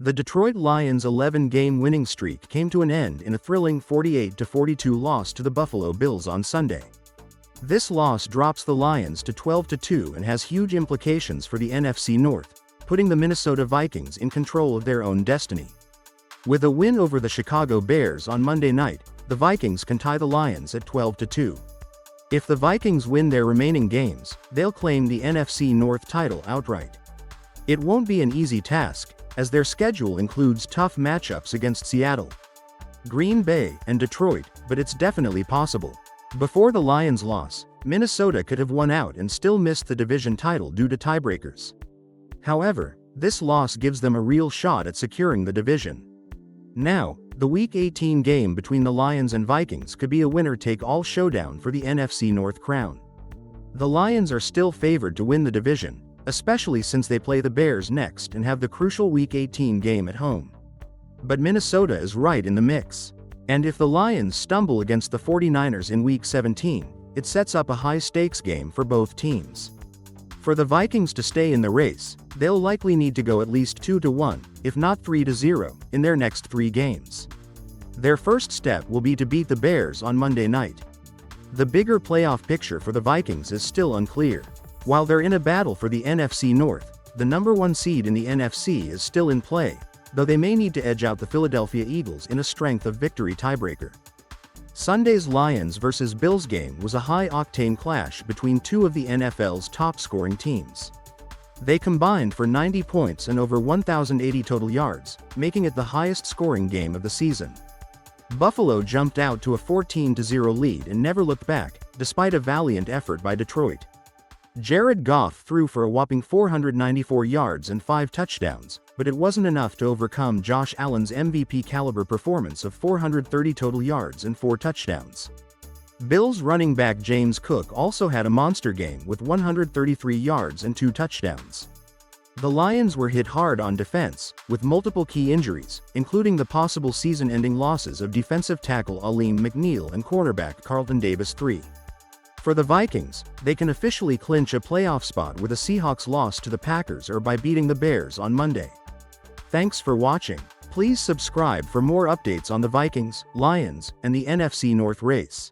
The Detroit Lions' 11-game winning streak came to an end in a thrilling 48-42 loss to the Buffalo Bills on Sunday. This loss drops the Lions to 12-2 and has huge implications for the NFC North, putting the Minnesota Vikings in control of their own destiny. With a win over the Chicago Bears on Monday night, the Vikings can tie the Lions at 12-2. If the Vikings win their remaining games, they'll claim the NFC North title outright. It won't be an easy task, as their schedule includes tough matchups against Seattle, Green Bay, and Detroit, but it's definitely possible. Before the Lions' loss, Minnesota could have won out and still missed the division title due to tiebreakers. However, this loss gives them a real shot at securing the division. Now, the Week 18 game between the Lions and Vikings could be a winner-take-all showdown for the NFC North crown. The Lions are still favored to win the division, especially since they play the Bears next and have the crucial Week 18 game at home. But Minnesota is right in the mix. And if the Lions stumble against the 49ers in Week 17, it sets up a high-stakes game for both teams. For the Vikings to stay in the race, they'll likely need to go at least 2-1, if not 3-0, in their next 3 games. Their first step will be to beat the Bears on Monday night. The bigger playoff picture for the Vikings is still unclear. While they're in a battle for the NFC North, the number 1 seed in the NFC is still in play, though they may need to edge out the Philadelphia Eagles in a strength of victory tiebreaker. Sunday's Lions vs. Bills game was a high-octane clash between two of the NFL's top-scoring teams. They combined for 90 points and over 1,080 total yards, making it the highest-scoring game of the season. Buffalo jumped out to a 14-0 lead and never looked back, despite a valiant effort by Detroit. Jared Goff threw for a whopping 494 yards and 5 touchdowns, but it wasn't enough to overcome Josh Allen's MVP-caliber performance of 430 total yards and 4 touchdowns. Bills running back James Cook also had a monster game with 133 yards and 2 touchdowns. The Lions were hit hard on defense, with multiple key injuries, including the possible season-ending losses of defensive tackle Aleem McNeil and cornerback Carlton Davis III. For the Vikings, they can officially clinch a playoff spot with a Seahawks loss to the Packers or by beating the Bears on Monday. Thanks for watching. Please subscribe for more updates on the Vikings, Lions, and the NFC North race.